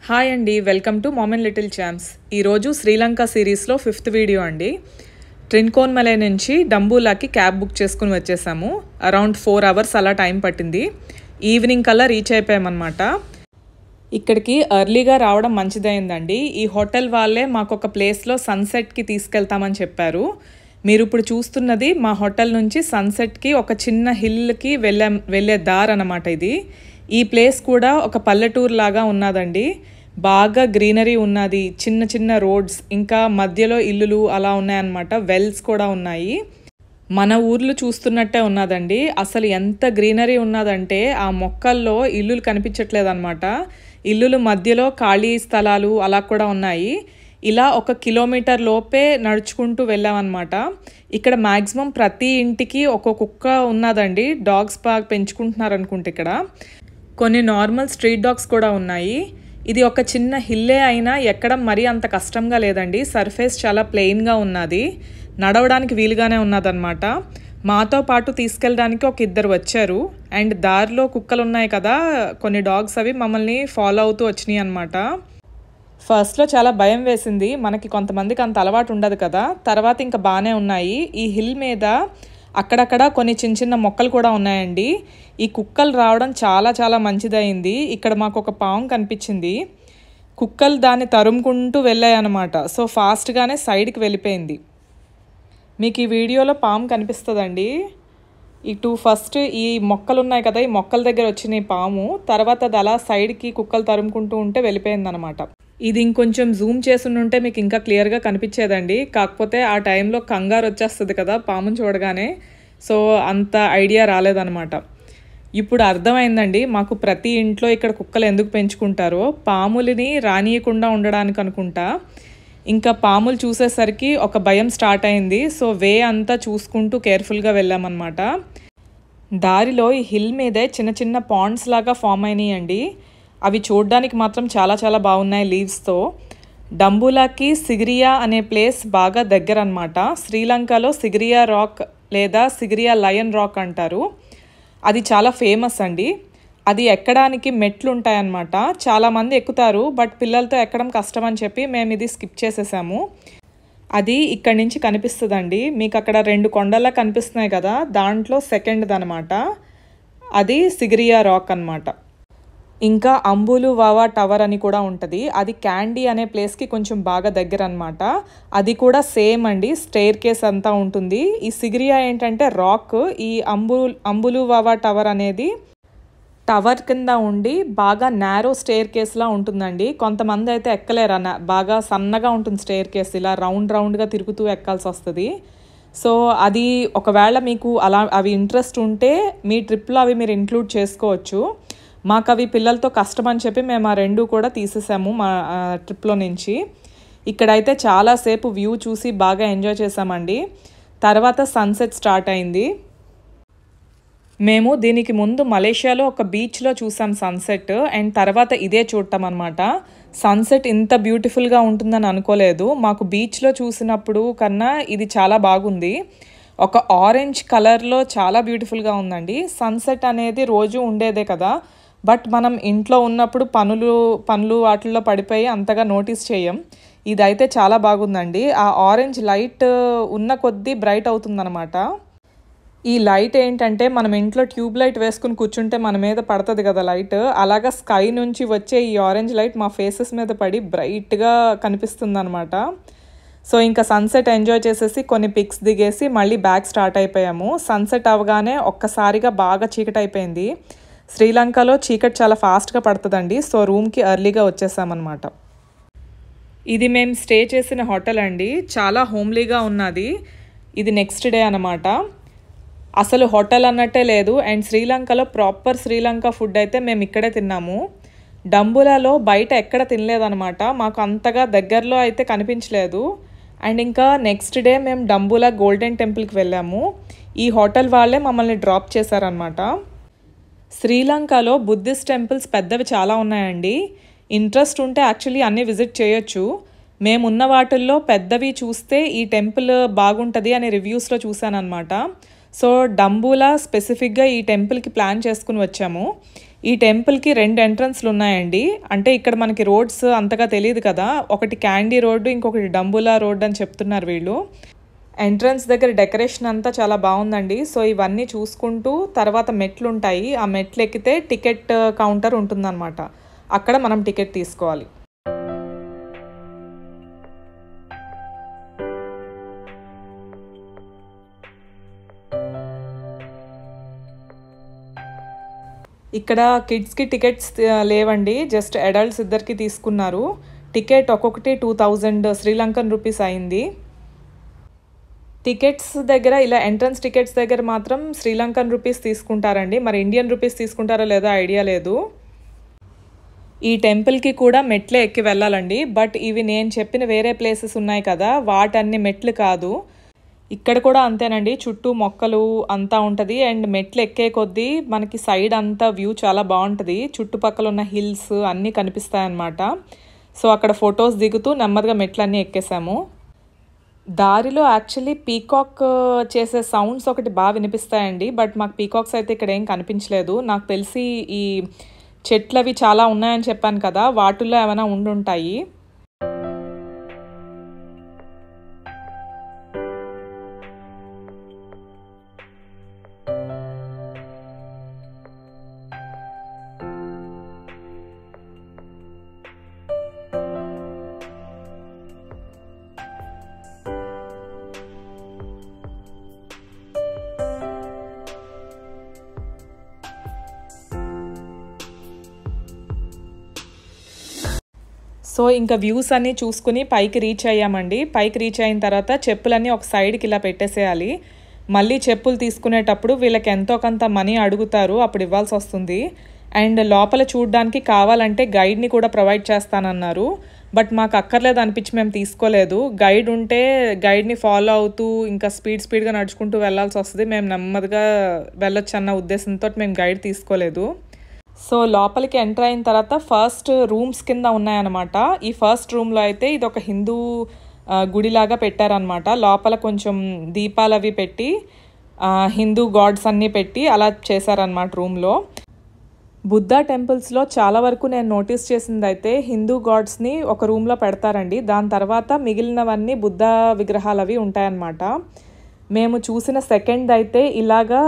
Hi అండి, welcome to mom and little champs. ఈరోజు శ్రీలంక సిరీస్లో 5th వీడియో అండి. ట్రిన్కోన్మలై నుంచి డంబూలాకి క్యాబ్ బుక్ చేసుకుని వచ్చేసాము. అరౌండ్ 4 hours అలా టైం పట్టింది. ఈవినింగ్ కల్లా రీచ్ అయిపోయామన్నమాట. ఇక్కడికి ఎర్లీగా రావడం మంచిదైందండి. ఈ హోటల్ వాళ్ళే మాకు ఒక ప్లేస్లో సన్సెట్కి తీసుకెళ్తామని చెప్పారు. మీరు ఇప్పుడు చూస్తున్నది మా హోటల్ నుంచి సన్సెట్కి ఒక చిన్న హిల్కి వెళ్ళే దారి అన్నమాట. ఇది ఈ ప్లేస్ కూడా ఒక పల్లెటూరు లాగా ఉన్నదండి. బాగా గ్రీనరీ ఉన్నది, చిన్న చిన్న రోడ్స్, ఇంకా మధ్యలో ఇల్లులు అలా ఉన్నాయన్నమాట. వెల్స్ కూడా ఉన్నాయి. మన ఊర్లు చూస్తున్నట్టే ఉన్నదండి. అసలు ఎంత గ్రీనరీ ఉన్నదంటే ఆ మొక్కల్లో ఇల్లులు కనిపించట్లేదన్నమాట. ఇల్లులు మధ్యలో ఖాళీ స్థలాలు అలా కూడా ఉన్నాయి. ఇలా 1 kilometer లోపే నడుచుకుంటూ వెళ్ళామన్నమాట. ఇక్కడ మ్యాక్సిమం ప్రతి ఇంటికి ఒక కుక్క ఉన్నదండి. డాగ్స్ బాగా పెంచుకుంటున్నారు అనుకుంటే ఇక్కడ. కొన్ని నార్మల్ స్ట్రీట్ డాగ్స్ కూడా ఉన్నాయి. ఇది ఒక చిన్న హిల్లే అయినా ఎక్కడం మరీ అంత కష్టంగా లేదండి. సర్ఫేస్ చాలా ప్లెయిన్గా ఉన్నది, నడవడానికి వీలుగానే ఉన్నదన్నమాట. మాతో పాటు తీసుకెళ్ళడానికి ఒక 2 వచ్చారు. అండ్ దారిలో కుక్కలు ఉన్నాయి కదా, కొన్ని డాగ్స్, అవి మమ్మల్ని ఫాలో అవుతూ వచ్చినాయి అన్నమాట. ఫస్ట్లో చాలా భయం వేసింది, మనకి కొంతమందికి అంత అలవాటు ఉండదు కదా. తర్వాత ఇంకా బాగానే ఉన్నాయి. ఈ హిల్ మీద అక్కడక్కడ కొన్ని చిన్న చిన్న మొక్కలు కూడా ఉన్నాయండి. ఈ కుక్కలు రావడం చాలా చాలా మంచిదైంది. ఇక్కడ మాకు ఒక పాము కనిపించింది. కుక్కలు దాన్ని తరుముకుంటూ వెళ్ళాయి అన్నమాట. సో ఫాస్ట్గానే సైడ్కి వెళ్ళిపోయింది. మీకు ఈ వీడియోలో పాము కనిపిస్తుందండి. ఇటు ఫస్ట్ ఈ మొక్కలు ఉన్నాయి కదా, ఈ మొక్కల దగ్గర వచ్చిన పాము, తర్వాత అది అలా సైడ్కి కుక్కలు తరుముకుంటూ ఉంటే వెళ్ళిపోయింది అనమాట. ఇది ఇంకొంచెం జూమ్ చేసి ఉంటే మీకు ఇంకా క్లియర్గా కనిపించేదండి. కాకపోతే ఆ టైంలో కంగారు వచ్చేస్తుంది కదా పాముని చూడగానే, సో అంత ఐడియా రాలేదన్నమాట. ఇప్పుడు అర్థమైందండి మాకు ప్రతి ఇంట్లో ఇక్కడ కుక్కలు ఎందుకు పెంచుకుంటారో. పాములని రానియకుండా ఉండడానికి అనుకుంటా. ఇంకా పాములు చూసేసరికి ఒక భయం స్టార్ట్ అయింది. సో వే అంతా చూసుకుంటూ కేర్ఫుల్గా వెళ్ళామన్నమాట. దారిలో ఈ హిల్ మీదే చిన్న చిన్న పాండ్స్ లాగా ఫామ్ అయినాయండి. అవి చూడడానికి మాత్రం చాలా చాలా బాగున్నాయి లీవ్స్తో. డంబూలాకి సిగిరియా అనే ప్లేస్ బాగా దగ్గర అనమాట. శ్రీలంకలో సిగిరియా రాక్ లేదా సిగిరియా లయన్ రాక్ అంటారు. అది చాలా ఫేమస్ అండి. అది ఎక్కడానికి మెట్లు ఉంటాయన్నమాట. చాలామంది ఎక్కుతారు, బట్ పిల్లలతో ఎక్కడం కష్టం అని చెప్పి మేము ఇది స్కిప్ చేసేసాము. అది ఇక్కడి నుంచి కనిపిస్తుందండి మీకు. అక్కడ 2 కొండలా కనిపిస్తున్నాయి కదా, దాంట్లో సెకండ్ది అనమాట. అది సిగిరియా రాక్ అనమాట. ఇంకా అంబులు వావా టవర్ అని కూడా ఉంటుంది. అది క్యాండీ అనే ప్లేస్కి కొంచెం బాగా దగ్గర అనమాట. అది కూడా సేమ్ అండి, స్టేర్ కేస్ అంతా ఉంటుంది. ఈ సిగిరియా ఏంటంటే రాక్. ఈ అంబులు వావా టవర్ అనేది టవర్ కింద ఉండి బాగా నారో స్టేర్ కేస్లా ఉంటుందండి. కొంతమంది అయితే ఎక్కలేరు అన్న, బాగా సన్నగా ఉంటుంది స్టేర్ కేస్, ఇలా రౌండ్గా తిరుగుతూ ఎక్కాల్సి వస్తుంది. సో అది ఒకవేళ మీకు అవి ఇంట్రెస్ట్ ఉంటే మీ ట్రిప్లో అవి మీరు ఇంక్లూడ్ చేసుకోవచ్చు. మాకు అవి పిల్లలతో కష్టం అని చెప్పి మేము ఆ 2 కూడా తీసేసాము మా ట్రిప్లో నుంచి. ఇక్కడైతే చాలాసేపు వ్యూ చూసి బాగా ఎంజాయ్ చేసామండి. తర్వాత సన్సెట్ స్టార్ట్ అయింది. మేము దీనికి ముందు మలేషియాలో ఒక బీచ్లో చూసాం సన్సెట్, అండ్ తర్వాత ఇదే చూడటం అనమాట. సన్సెట్ ఇంత బ్యూటిఫుల్గా ఉంటుందని అనుకోలేదు. మాకు బీచ్లో చూసినప్పుడు కన్నా ఇది చాలా బాగుంది. ఒక ఆరెంజ్ కలర్లో చాలా బ్యూటిఫుల్గా ఉందండి. సన్సెట్ అనేది రోజు ఉండేదే కదా, బట్ మనం ఇంట్లో ఉన్నప్పుడు పనులు వాటిల్లో పడిపోయి అంతగా నోటీస్ చేయం. ఇదైతే చాలా బాగుందండి. ఆ ఆరెంజ్ లైట్ ఉన్న కొద్దీ బ్రైట్ అవుతుందన్నమాట. ఈ లైట్ ఏంటంటే మనం ఇంట్లో ట్యూబ్ లైట్ వేసుకుని కూర్చుంటే మన మీద పడుతుంది కదా లైట్, అలాగా స్కై నుంచి వచ్చే ఈ ఆరెంజ్ లైట్ మా ఫేసెస్ మీద పడి బ్రైట్గా కనిపిస్తుంది అనమాట. సో ఇంకా సన్సెట్ ఎంజాయ్ చేసేసి కొన్ని పిక్స్ దిగేసి మళ్ళీ బ్యాక్ స్టార్ట్ అయిపోయాము. సన్సెట్ అవగానే ఒక్కసారిగా బాగా చీకటి అయిపోయింది. శ్రీలంకలో చీకటి చాలా ఫాస్ట్గా పడుతుందండి. సో రూమ్కి ఎర్లీగా వచ్చేసామన్నమాట. ఇది మేము స్టే చేసిన హోటల్ అండి. చాలా హోమ్లీగా ఉన్నది. ఇది నెక్స్ట్ డే అనమాట. అసలు హోటల్ అన్నట్టే లేదు. అండ్ శ్రీలంకలో ప్రాపర్ శ్రీలంక ఫుడ్ అయితే మేము ఇక్కడే తిన్నాము. డంబులాలో బయట ఎక్కడ తినలేదనమాట. మాకు అంతగా దగ్గరలో అయితే కనిపించలేదు. అండ్ ఇంకా నెక్స్ట్ డే మేము డంబులా గోల్డెన్ టెంపుల్కి వెళ్ళాము. ఈ హోటల్ వాళ్ళే మమ్మల్ని డ్రాప్ చేశారనమాట. శ్రీలంకలో బుద్ధిస్ట్ టెంపుల్స్ పెద్దవి చాలా ఉన్నాయండి. ఇంట్రెస్ట్ ఉంటే యాక్చువల్లీ అన్నీ విజిట్ చేయొచ్చు. మేమున్న వాటిల్లో పెద్దవి చూస్తే ఈ టెంపుల్ బాగుంటుంది అని రివ్యూస్లో చూసాను అనమాట. సో డంబూలా స్పెసిఫిక్గా ఈ టెంపుల్కి ప్లాన్ చేసుకుని వచ్చాము. ఈ టెంపుల్కి 2 ఎంట్రన్స్లు ఉన్నాయండి. అంటే ఇక్కడ మనకి రోడ్స్ అంతగా తెలియదు కదా, ఒకటి క్యాండీ రోడ్డు, ఇంకొకటి డంబులా రోడ్ అని చెప్తున్నారు వీళ్ళు. ఎంట్రన్స్ దగ్గర డెకరేషన్ అంతా చాలా బాగుందండి. సో ఇవన్నీ చూసుకుంటూ తర్వాత మెట్లు ఉంటాయి, ఆ మెట్లు ఎక్కితే టికెట్ కౌంటర్ ఉంటుందన్నమాట, అక్కడ మనం టికెట్ తీసుకోవాలి. ఇక్కడ కిడ్స్కి టికెట్స్ లేవండి, జస్ట్ అడల్ట్స్ ఇద్దరికి తీసుకున్నారు. టికెట్ ఒక్కొక్కటి 2000 శ్రీలంకన్ రూపీస్ అయింది. టికెట్స్ దగ్గర ఇలా ఎంట్రన్స్ టికెట్స్ దగ్గర మాత్రం శ్రీలంకన్ రూపీస్ తీసుకుంటారండి, మరి ఇండియన్ రూపీస్ తీసుకుంటారో లేదో ఐడియా లేదు. ఈ టెంపుల్కి కూడా మెట్లే ఎక్కి వెళ్ళాలండి, బట్ ఇవి నేను చెప్పిన వేరే ప్లేసెస్ ఉన్నాయి కదా, వాటన్ని మెట్లు కాదు. ఇక్కడ కూడా అంతేనండి, చుట్టూ మొక్కలు అంతా ఉంటుంది అండ్ మెట్లు ఎక్కే కొద్దీ మనకి సైడ్ అంతా వ్యూ చాలా బాగుంటుంది, చుట్టుపక్కల ఉన్న హిల్స్ అన్నీ కనిపిస్తాయన్నమాట. సో అక్కడ ఫొటోస్ దిగుతూ నెమ్మదిగా మెట్లన్నీ ఎక్కేసాము. దారిలో యాక్చువల్లీ పీకాక్ చేసే సౌండ్స్ ఒకటి బాగా వినిపిస్తాయండి, బట్ మాకు పీకాక్స్ అయితే ఇక్కడ ఏం కనిపించలేదు. నాకు తెలిసి ఈ చెట్లు అవి చాలా ఉన్నాయని చెప్పాను కదా, వాటిల్లో ఏమైనా ఉండుంటాయి. సో ఇంకా వ్యూస్ అన్నీ చూసుకుని పైకి రీచ్ అయ్యామండి. పైకి రీచ్ అయిన తర్వాత చెప్పులన్నీ ఒక సైడ్కి ఇలా పెట్టేసేయాలి. మళ్ళీ చెప్పులు తీసుకునేటప్పుడు వీళ్ళకి ఎంతో కొంత మనీ అడుగుతారు, అప్పుడు ఇవ్వాల్సి వస్తుంది. అండ్ లోపల చూడడానికి కావాలంటే గైడ్ని కూడా ప్రొవైడ్ చేస్తానన్నారు, బట్ మాకు అక్కర్లేదు అనిపించి మేము తీసుకోలేదు. గైడ్ ఉంటే గైడ్ని ఫాలో అవుతూ ఇంకా స్పీడ్గా నడుచుకుంటూ వెళ్ళాల్సి వస్తుంది, మేము నెమ్మదిగా వెళ్ళొచ్చు అన్న ఉద్దేశంతో మేము గైడ్ తీసుకోలేదు. సో లోపలికి ఎంటర్ అయిన తర్వాత ఫస్ట్ రూమ్స్ కింద ఉన్నాయన్నమాట. ఈ ఫస్ట్ రూమ్లో అయితే ఇది ఒక హిందూ గుడిలాగా పెట్టారనమాట. లోపల కొంచెం దీపాలు అవి పెట్టి హిందూ గాడ్స్ అన్నీ పెట్టి అలా చేశారనమాట రూమ్లో. బుద్ధా టెంపుల్స్లో చాలా వరకు నేను నోటీస్ చేసింది అయితే హిందూ గాడ్స్ని ఒక రూమ్లో పెడతారండి, దాని తర్వాత మిగిలినవన్నీ బుద్ధా విగ్రహాలు అవి ఉంటాయన్నమాట. మేము చూసిన సెకండ్ అయితే ఇలాగా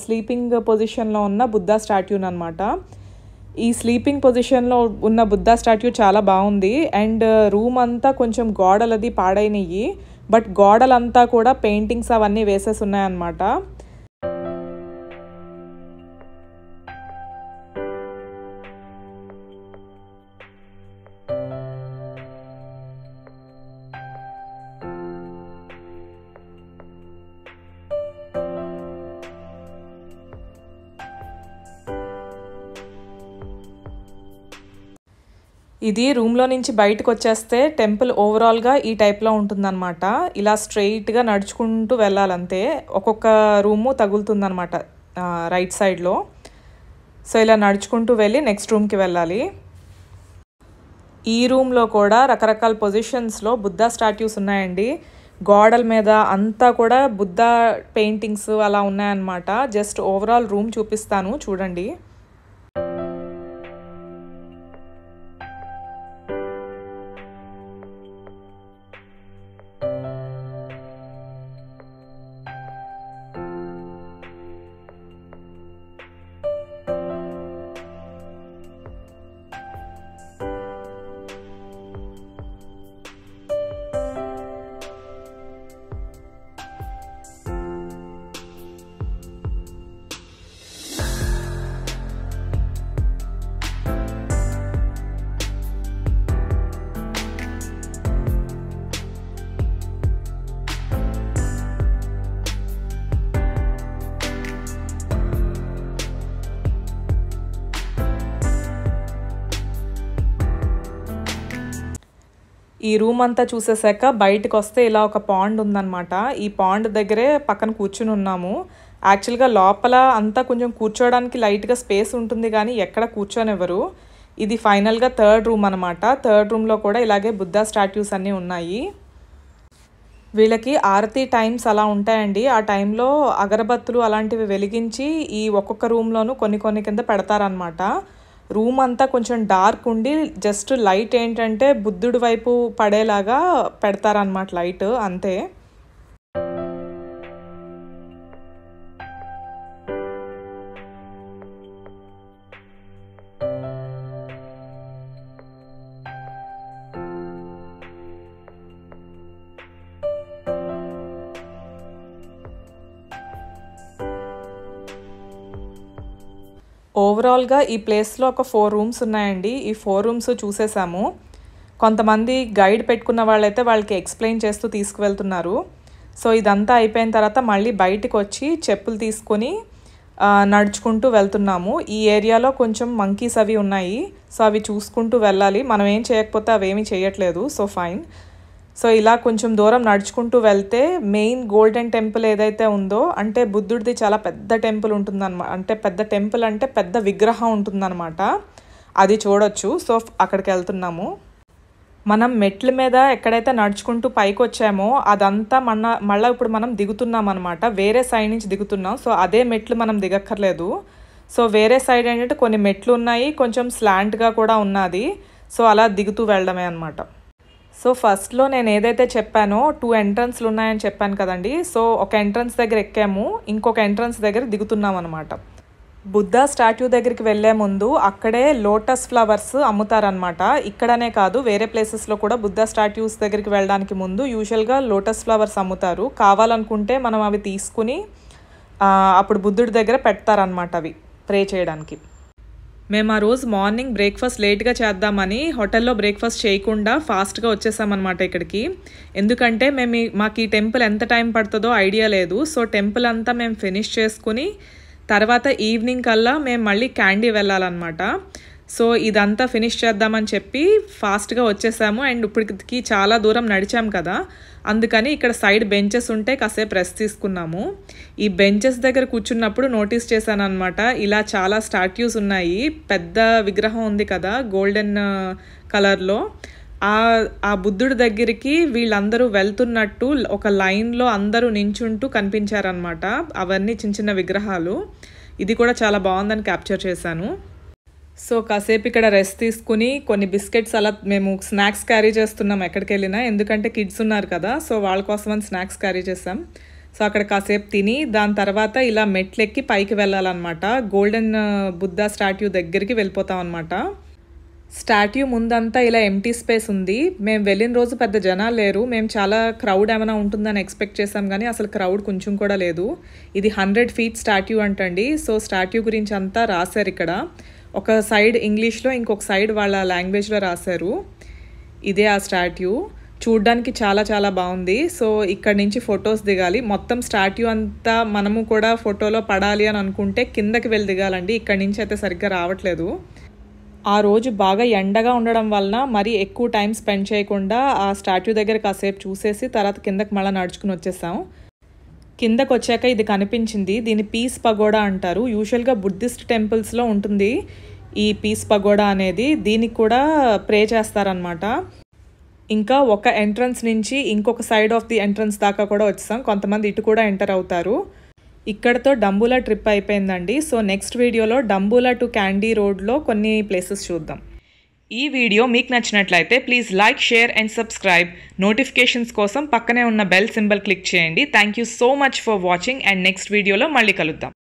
స్లీపింగ్ పొజిషన్లో ఉన్న బుద్ధా స్టాట్యూన్ అనమాట. ఈ స్లీపింగ్ పొజిషన్లో ఉన్న బుద్ధా స్టాట్యూ చాలా బాగుంది. అండ్ రూమ్ అంతా కొంచెం గోడలది పాడైనవి, బట్ గోడలంతా కూడా పెయింటింగ్స్ అవన్నీ వేసేసి ఉన్నాయన్నమాట. ఇది రూమ్లో నుంచి బయటకు వచ్చేస్తే టెంపుల్ ఓవరాల్గా ఈ టైప్లో ఉంటుందన్నమాట. ఇలా స్ట్రెయిట్గా నడుచుకుంటూ వెళ్ళాలంతే, ఒక్కొక్క రూము తగులుతుందన్నమాట రైట్ సైడ్లో. సో ఇలా నడుచుకుంటూ వెళ్ళి నెక్స్ట్ రూమ్కి వెళ్ళాలి. ఈ రూమ్లో కూడా రకరకాల పొజిషన్స్లో బుద్ధా స్టాట్యూస్ ఉన్నాయండి. గోడల మీద అంతా కూడా బుద్ధా పెయింటింగ్స్ అలా ఉన్నాయన్నమాట. జస్ట్ ఓవరాల్ రూమ్ చూపిస్తాను చూడండి. ఈ రూమ్ అంతా చూసేసాక బయటకు వస్తే ఇలా ఒక పాండ్ ఉందన్నమాట. ఈ పాండ్ దగ్గరే పక్కన కూర్చుని ఉన్నాము. యాక్చువల్గా లోపల అంతా కొంచెం కూర్చోవడానికి లైట్గా స్పేస్ ఉంటుంది కానీ ఎక్కడ కూర్చోనివ్వరు. ఇది ఫైనల్గా థర్డ్ రూమ్ అనమాట. థర్డ్ రూమ్లో కూడా ఇలాగే బుద్ధా స్టాట్యూస్ అన్నీ ఉన్నాయి. వీళ్ళకి ఆరతి టైమ్స్ అలా ఉంటాయండి. ఆ టైంలో అగరబత్తులు అలాంటివి వెలిగించి ఈ ఒక్కొక్క రూమ్లోనూ కొన్ని కింద పెడతారనమాట. రూమ్ అంతా కొంచెం డార్క్ ఉండి జస్ట్ లైట్ ఏంటంటే బుద్ధుడి వైపు పడేలాగా పెడతారనమాట లైట్ అంతే. ఓవరాల్గా ఈ ప్లేస్లో ఒక 4 రూమ్స్ ఉన్నాయండి. ఈ 4 రూమ్స్ చూసేసాము. కొంతమంది గైడ్ పెట్టుకున్న వాళ్ళైతే వాళ్ళకి ఎక్స్ప్లెయిన్ చేస్తూ తీసుకువెళ్తున్నారు. సో ఇదంతా అయిపోయిన తర్వాత మళ్ళీ బయటికి వచ్చి చెప్పులు తీసుకొని నడుచుకుంటూ వెళ్తున్నాము. ఈ ఏరియాలో కొంచెం మంకీస్ అవి ఉన్నాయి. సో అవి చూసుకుంటూ వెళ్ళాలి. మనం ఏం చేయకపోతే అవేమీ చేయట్లేదు. So fine. సో ఇలా కొంచెం దూరం నడుచుకుంటూ వెళ్తే మెయిన్ గోల్డెన్ టెంపుల్ ఏదైతే ఉందో, అంటే బుద్ధుడిది చాలా పెద్ద టెంపుల్ ఉంటుందన్నమాట. అంటే పెద్ద టెంపుల్ అంటే పెద్ద విగ్రహం ఉంటుందన్నమాట. అది చూడొచ్చు. సో అక్కడికి వెళ్తున్నాము. మనం మెట్ల మీద ఎక్కడైతే నడుచుకుంటూ పైకి వచ్చామో అదంతా మళ్ళీ ఇప్పుడు మనం దిగుతున్నాం అనమాట. వేరే సైడ్ నుంచి దిగుతున్నాం. సో అదే మెట్లు మనం దిగక్కర్లేదు. సో వేరే సైడ్ ఏంటంటే కొన్ని మెట్లు ఉన్నాయి, కొంచెం స్లాంట్గా కూడా ఉన్నది. సో అలా దిగుతూ వెళ్ళడమే అనమాట. సో ఫస్ట్లో నేను ఏదైతే చెప్పానో 2 ఎంట్రన్స్లు ఉన్నాయని చెప్పాను కదండి. సో ఒక ఎంట్రన్స్ దగ్గర ఎక్కాము, ఇంకొక ఎంట్రన్స్ దగ్గర దిగుతున్నాం అనమాట. బుద్ధ స్టాట్యూ దగ్గరికి వెళ్ళే ముందు అక్కడే లోటస్ ఫ్లవర్స్ అమ్ముతారనమాట. ఇక్కడనే కాదు వేరే ప్లేసెస్లో కూడా బుద్ధ స్టాట్యూస్ దగ్గరికి వెళ్ళడానికి ముందు యూజువల్గా లోటస్ ఫ్లవర్స్ అమ్ముతారు. కావాలనుకుంటే మనం అవి తీసుకుని అప్పుడు బుద్ధుడి దగ్గర పెడతారనమాట అవి ప్రే చేయడానికి. మేము ఆ రోజు మార్నింగ్ బ్రేక్ఫాస్ట్ లేట్గా చేద్దామని హోటల్లో బ్రేక్ఫాస్ట్ చేయకుండా ఫాస్ట్గా వచ్చేసామన్నమాట ఇక్కడికి. ఎందుకంటే మాకు ఈ టెంపుల్ ఎంత టైం పడుతుందో ఐడియా లేదు. సో టెంపుల్ అంతా మేము ఫినిష్ చేసుకుని తర్వాత ఈవినింగ్ కల్లా మేము మళ్ళీ క్యాండీ వెళ్ళాలన్నమాట. సో ఇదంతా ఫినిష్ చేద్దామని చెప్పి ఫాస్ట్గా వచ్చేసాము. అండ్ ఇప్పటికి చాలా దూరం నడిచాం కదా, అందుకని ఇక్కడ సైడ్ బెంచెస్ ఉంటే కాసేపు రెస్ట్ తీసుకున్నాము. ఈ బెంచెస్ దగ్గర కూర్చున్నప్పుడు నోటీస్ చేశాను అనమాట, ఇలా చాలా స్టాట్యూస్ ఉన్నాయి. పెద్ద విగ్రహం ఉంది కదా గోల్డెన్ కలర్లో, ఆ బుద్ధుడి దగ్గరికి వీళ్ళందరూ వెళ్తున్నట్టు ఒక లైన్లో అందరూ నించుంటూ కనిపించారనమాట. అవన్నీ చిన్న విగ్రహాలు. ఇది కూడా చాలా బాగుందని క్యాప్చర్ చేశాను. సో కాసేపు ఇక్కడ రెస్ట్ తీసుకుని కొన్ని బిస్కెట్స్ అలా మేము స్నాక్స్ క్యారీ చేస్తున్నాం ఎక్కడికి వెళ్ళినా, ఎందుకంటే కిడ్స్ ఉన్నారు కదా. సో వాళ్ళ కోసమని స్నాక్స్ క్యారీ చేసాం. సో అక్కడ కాసేపు తిని దాని తర్వాత ఇలా మెట్లెక్కి పైకి వెళ్ళాలన్నమాట. గోల్డెన్ బుద్ధ స్టాట్యూ దగ్గరికి వెళ్ళిపోతాం అనమాట. స్టాట్యూ ముందంతా ఇలా ఎంటీ స్పేస్ ఉంది. మేము వెళ్ళిన రోజు పెద్ద జనాలు లేరు. మేము చాలా క్రౌడ్ ఏమైనా ఉంటుందని ఎక్స్పెక్ట్ చేసాం, కానీ అసలు క్రౌడ్ కొంచెం కూడా లేదు. ఇది 100 feet స్టాట్యూ అంటండి. సో స్టాట్యూ గురించి అంతా రాశారు ఇక్కడ. ఒక సైడ్ ఇంగ్లీష్లో, ఇంకొక సైడ్ వాళ్ళ లాంగ్వేజ్లో రాశారు. ఇదే ఆ స్టాట్యూ. చూడ్డానికి చాలా బాగుంది. సో ఇక్కడ నుంచి ఫొటోస్ దిగాలి. మొత్తం స్టాట్యూ అంతా మనము కూడా ఫోటోలో పడాలి అని అనుకుంటే కిందకి వెళ్ళి దిగాలండి. ఇక్కడ నుంచి అయితే సరిగ్గా రావట్లేదు. ఆ రోజు బాగా ఎండగా ఉండడం వలన మరి ఎక్కువ టైం స్పెండ్ చేయకుండా ఆ స్టాట్యూ దగ్గర కాసేపు చూసేసి తర్వాత కిందకి మళ్ళీ నడుచుకుని వచ్చేసాం. కిందకు వచ్చాక ఇది కనిపించింది. దీన్ని పీస్ పగోడా అంటారు. యూజువల్గా బుద్ధిస్ట్ టెంపుల్స్లో ఉంటుంది ఈ పీస్ పగోడా అనేది. దీనికి కూడా ప్రే చేస్తారనమాట. ఇంకా ఒక ఎంట్రన్స్ నుంచి ఇంకొక సైడ్ ఆఫ్ ది ఎంట్రన్స్ దాకా కూడా వచ్చాం. కొంతమంది ఇటు కూడా ఎంటర్ అవుతారు. ఇక్కడతో డంబూలా ట్రిప్ అయిపోయిందండి. సో నెక్స్ట్ వీడియోలో డంబూలా టు క్యాండీ రోడ్లో కొన్ని ప్లేసెస్ చూద్దాం. ఈ వీడియో మీకు నచ్చినట్లయితే please like, share and subscribe. Notifications కోసం పక్కనే ఉన్న బెల్ సింబల్ క్లిక్ చేయండి. Thank you so much for watching and next వీడియోలో మళ్ళీ కలుద్దాం.